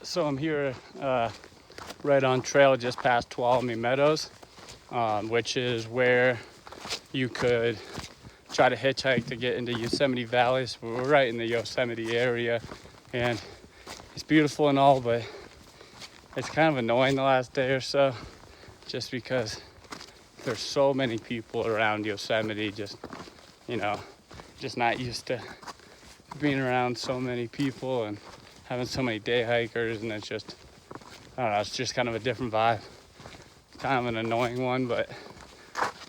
So I'm here right on trail just past Tuolumne Meadows, which is where you could try to hitchhike to get into Yosemite Valley. So we're right in the Yosemite area, and it's beautiful and all, but it's kind of annoying the last day or so, just because there's so many people around Yosemite. Just not used to being around so many people and having so many day hikers, and it's just, I don't know, it's just kind of a different vibe. Kind of an annoying one, but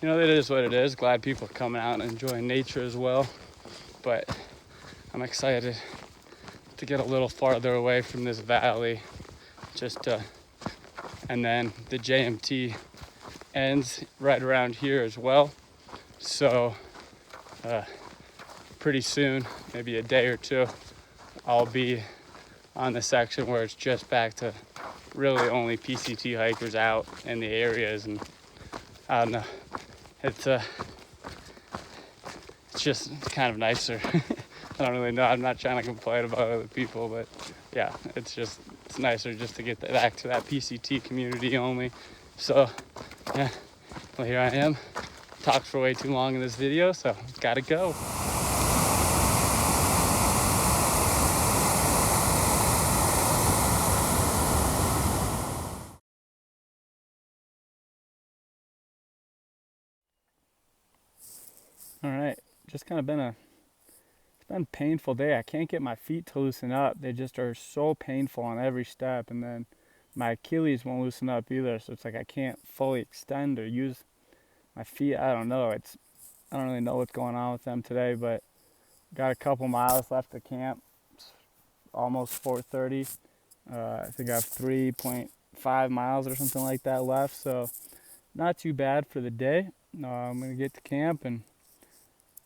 it is what it is. Glad people are coming out and enjoying nature as well. But I'm excited to get a little farther away from this valley, and then the JMT ends right around here as well. So pretty soon, maybe a day or two, I'll be on the section where it's just back to really only PCT hikers out in the areas. And I don't know, it's just kind of nicer. I don't really know. I'm not trying to complain about other people, but yeah, it's nicer just to get back to that PCT community only. So yeah, well, here I am. Talked for way too long in this video, so gotta go. All right, just kind of it's been a painful day. I can't get my feet to loosen up. They just are so painful on every step, and then my Achilles won't loosen up either. So it's like I can't fully extend or use my feet. I don't know. I don't really know what's going on with them today, but got a couple miles left of camp. It's almost 4:30. I think I have 3.5 miles or something like that left, so not too bad for the day. I'm gonna get to camp and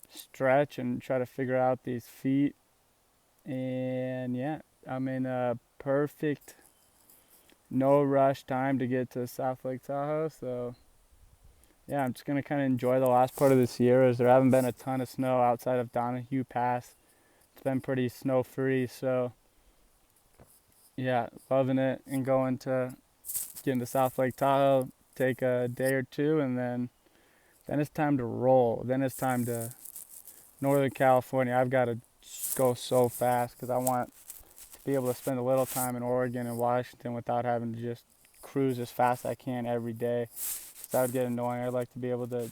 stretch and try to figure out these feet. And yeah, I'm in a perfect, no rush time to get to South Lake Tahoe. So yeah, I'm just gonna kind of enjoy the last part of this year, as there haven't been a ton of snow outside of Donahue Pass. It's been pretty snow free, so yeah, loving it. And going to get into South Lake Tahoe, take a day or two, and then it's time to roll. Then it's time to Northern California. I've got to go so fast because I want to be able to spend a little time in Oregon and Washington without having to just cruise as fast as I can every day. That would get annoying. I'd like to be able to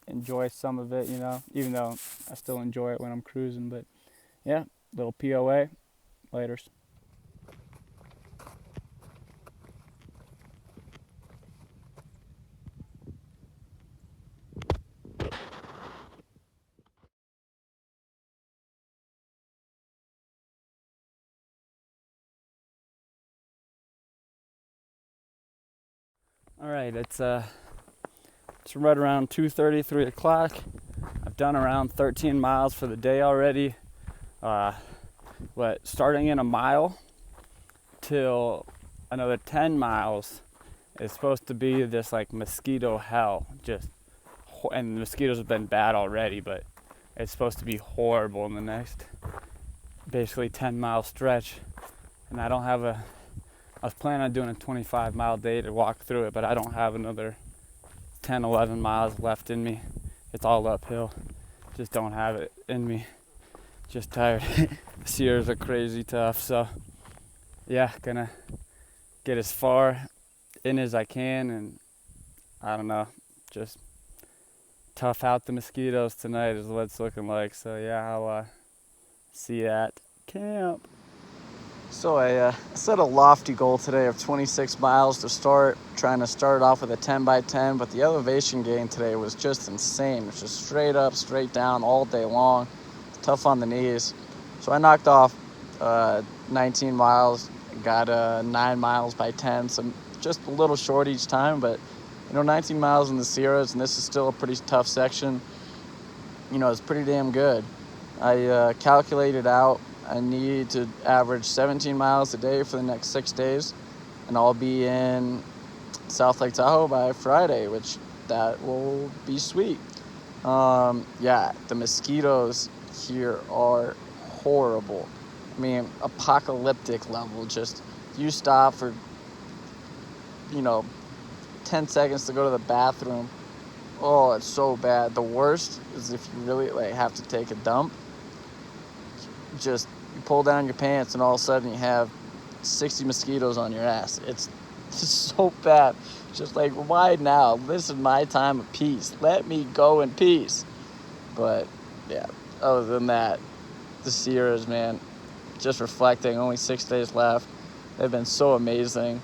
enjoy some of it, even though I still enjoy it when I'm cruising. But yeah, little POA. Laters. All right, it's right around 2:30, 3 o'clock. I've done around 13 miles for the day already. But starting in a mile till another 10 miles is supposed to be this like mosquito hell. And the mosquitoes have been bad already, but it's supposed to be horrible in the next basically 10-mile stretch. And I was planning on doing a 25-mile day to walk through it, but I don't have another 10, 11 miles left in me. It's all uphill. Just don't have it in me. Just tired. Sierras are crazy tough, so yeah, gonna get as far in as I can, and I don't know, just tough out the mosquitoes tonight is what it's looking like. So yeah, I'll see you at camp. So I set a lofty goal today of 26 miles to start, trying to start off with a 10 by 10, but the elevation gain today was just insane. It's just straight up, straight down all day long. Tough on the knees. So I knocked off 19 miles, got 9 miles by 10, so just a little short each time, but 19 miles in the Sierras, and this is still a pretty tough section. It's pretty damn good. I calculated out I need to average 17 miles a day for the next 6 days, and I'll be in South Lake Tahoe by Friday, which that will be sweet. Yeah, the mosquitoes here are horrible. I mean, apocalyptic level, just you stop for, 10 seconds to go to the bathroom. Oh, it's so bad. The worst is if you really have to take a dump. Just you pull down your pants and all of a sudden you have 60 mosquitoes on your ass. It's so bad. Just why now? This is my time of peace. Let me go in peace. But yeah, other than that, the Sierras, man, just reflecting, only 6 days left. They've been so amazing.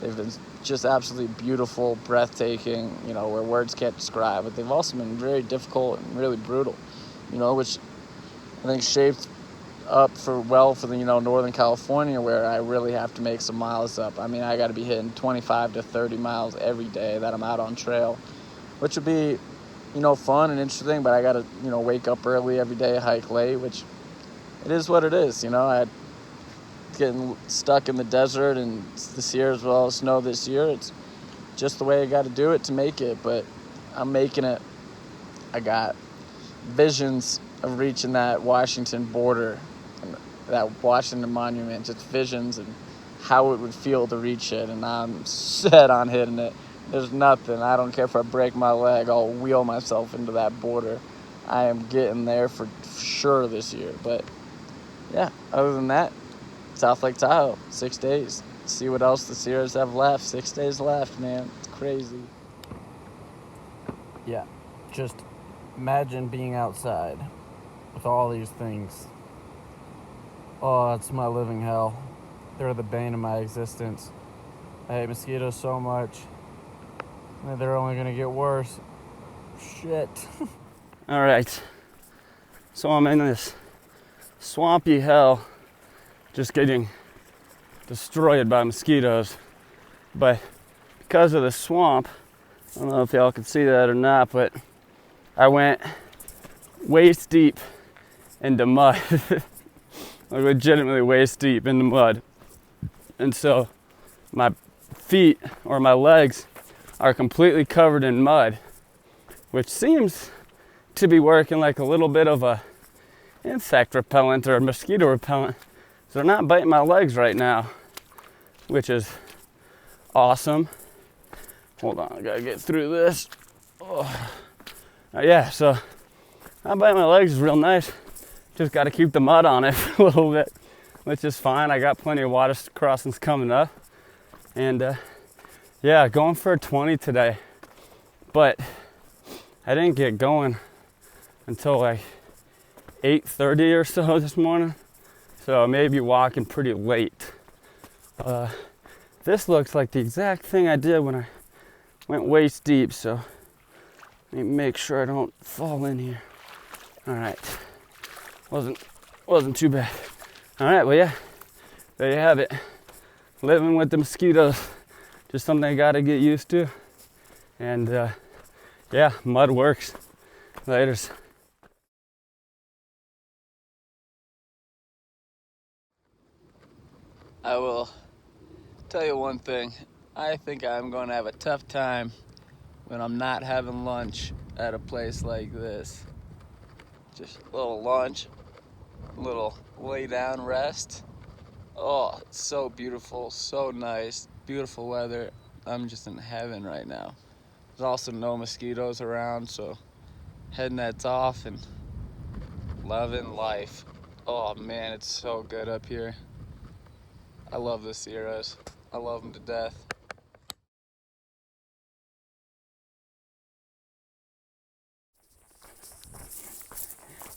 They've been just absolutely beautiful, breathtaking, where words can't describe. But they've also been very difficult and really brutal, which I think shaped up for the, Northern California, where I really have to make some miles up. I mean, I got to be hitting 25 to 30 miles every day that I'm out on trail, which would be, fun and interesting, but I got to, wake up early every day, hike late, which it is what it is. I getting stuck in the desert and the Sierras with all the snow this year. It's just the way I got to do it to make it, but I'm making it. I got visions of reaching that Washington border and that Washington monument, just visions and how it would feel to reach it, and I'm set on hitting it. There's nothing. I don't care if I break my leg. I'll wheel myself into that border. I am getting there for sure this year. But yeah, other than that, South Lake Tahoe, 6 days. See what else the Sierras have left. 6 days left, man. It's crazy. Yeah, just imagine being outside with all these things. Oh, it's my living hell. They're the bane of my existence. I hate mosquitoes so much. And they're only gonna get worse. Shit. All right. So I'm in this swampy hell, just getting destroyed by mosquitoes. But because of the swamp, I don't know if y'all can see that or not, but I went waist deep into mud. Legitimately waist deep into mud. And so my feet or my legs are completely covered in mud, which seems to be working like a little bit of a insect repellent or a mosquito repellent. So they're not biting my legs right now, which is awesome. Hold on, I gotta get through this. Oh. Yeah, so not biting my legs is real nice. Just gotta keep the mud on it for a little bit, which is fine. I got plenty of water crossings coming up. And yeah, going for a 20 today. But I didn't get going until 8:30 or so this morning. So I may be walking pretty late. This looks like the exact thing I did when I went waist deep. So let me make sure I don't fall in here. All right. Wasn't too bad. All right, well, yeah, there you have it. Living with the mosquitoes, just something I gotta get used to. And yeah, mud works. Laters. I will tell you one thing. I think I'm going to have a tough time when I'm not having lunch at a place like this. Just a little lunch, a little lay down rest. Oh, it's so beautiful, so nice, beautiful weather. I'm just in heaven right now. There's also no mosquitoes around, so head nets off and loving life. Oh man, it's so good up here. I love the Sierras. I love them to death.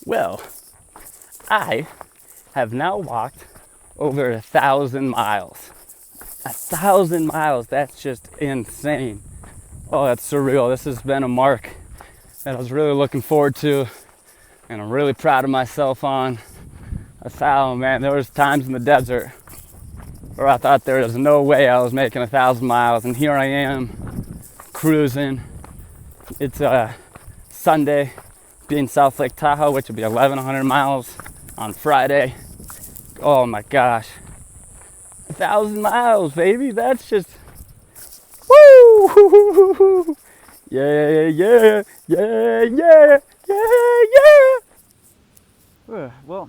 Well, I have now walked over 1,000 miles. 1,000 miles, that's just insane. Oh, that's surreal. This has been a mark that I was really looking forward to, and I'm really proud of myself on. 1,000, man. There was times in the desert where I thought there was no way I was making 1,000 miles, and here I am, cruising. It's Sunday, being South Lake Tahoe, which will be 1,100 miles on Friday. Oh my gosh. 1,000 miles, baby. That's just woo! Yeah, yeah, yeah, yeah, yeah, yeah. Well,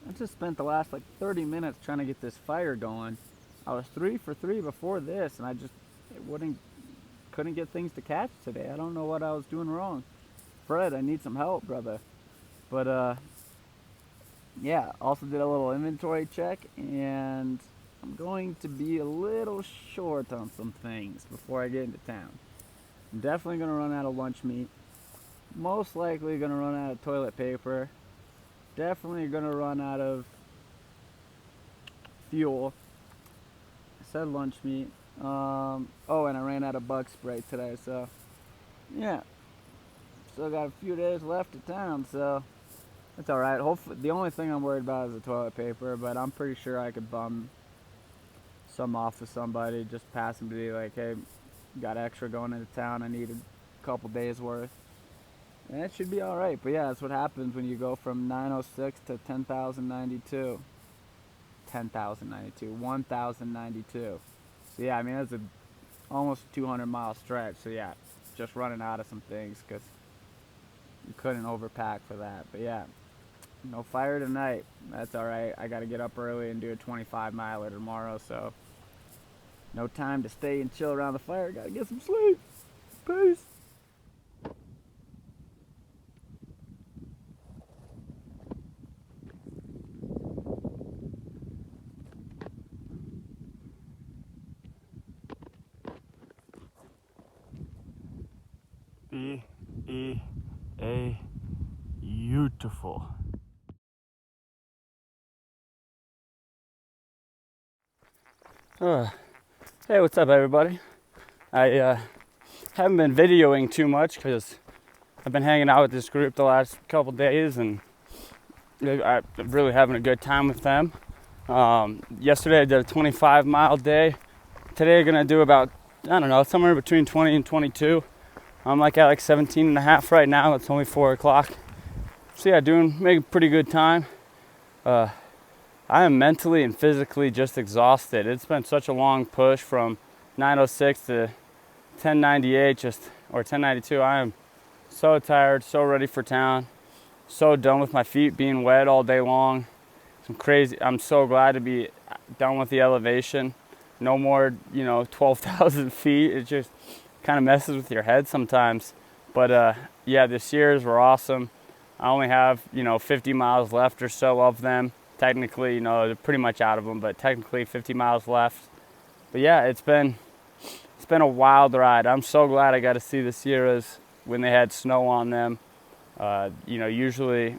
I just spent the last 30 minutes trying to get this fire going. I was 3 for 3 before this, and I just couldn't get things to catch today. I don't know what I was doing wrong. Fred, I need some help, brother. But yeah, also did a little inventory check, and I'm going to be a little short on some things before I get into town. I'm definitely going to run out of lunch meat. Most likely going to run out of toilet paper. Definitely going to run out of fuel. I said lunch meat. Oh, and I ran out of bug spray today, so yeah. Still got a few days left of town, so it's alright. Hopefully, the only thing I'm worried about is the toilet paper, but I'm pretty sure I could bum some off to somebody, just pass them to be like, hey, got extra going into town, I need a couple days worth. And it should be alright, but yeah, that's what happens when you go from 906 to 10,092. 1,092. So yeah, I mean, that's almost a 200-mile stretch, so yeah, just running out of some things, because you couldn't overpack for that. But yeah, no fire tonight. That's alright. I got to get up early and do a 25-miler tomorrow, so no time to stay and chill around the fire. Got to get some sleep. Peace. B-E-A, beautiful. Hey, what's up, everybody? I haven't been videoing too much because I've been hanging out with this group the last couple days, and I'm really having a good time with them. Yesterday I did a 25-mile day. Today I'm gonna do about, I don't know, somewhere between 20 and 22. I'm at like 17 and a half right now. It's only 4 o'clock. So yeah, making pretty good time. I am mentally and physically just exhausted. It's been such a long push from 906 to 1098 or 1092. I am so tired, so ready for town, so done with my feet being wet all day long. I'm so glad to be done with the elevation. No more, 12,000 feet. It just kind of messes with your head sometimes. But yeah, the Sierras were awesome. I only have, 50 miles left or so of them. Technically, they're pretty much out of them, but technically 50 miles left. But yeah, it's been a wild ride. I'm so glad I got to see the Sierras when they had snow on them. Usually,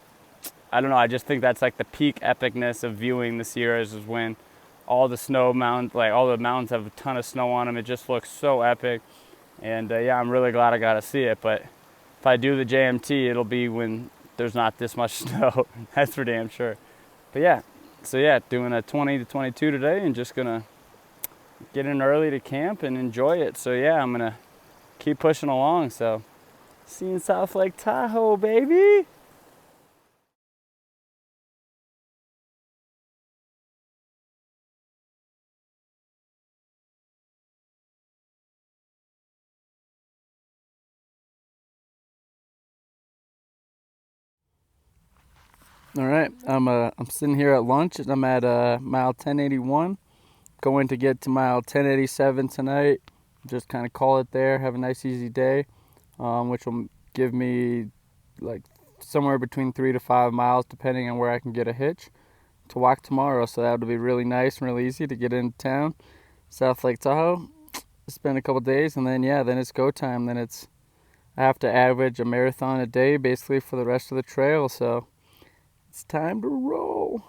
I don't know, I just think that's like the peak epicness of viewing the Sierras is when all the snow mountains, like all the mountains have a ton of snow on them. It just looks so epic. And yeah, I'm really glad I got to see it. But if I do the JMT, it'll be when there's not this much snow. That's for damn sure. But yeah, so yeah, doing a 20 to 22 today and just gonna get in early to camp and enjoy it. So yeah, I'm gonna keep pushing along. So see you in South Lake Tahoe, baby. All right, I'm sitting here at lunch, and I'm at mile 1081. Going to get to mile 1087 tonight. Just kind of call it there. Have a nice easy day, which will give me like somewhere between 3 to 5 miles, depending on where I can get a hitch, to walk tomorrow. So that'll be really nice and really easy to get into town, South Lake Tahoe. Spend a couple days, and then yeah, then it's go time. Then I have to average a marathon a day basically for the rest of the trail. So it's time to roll.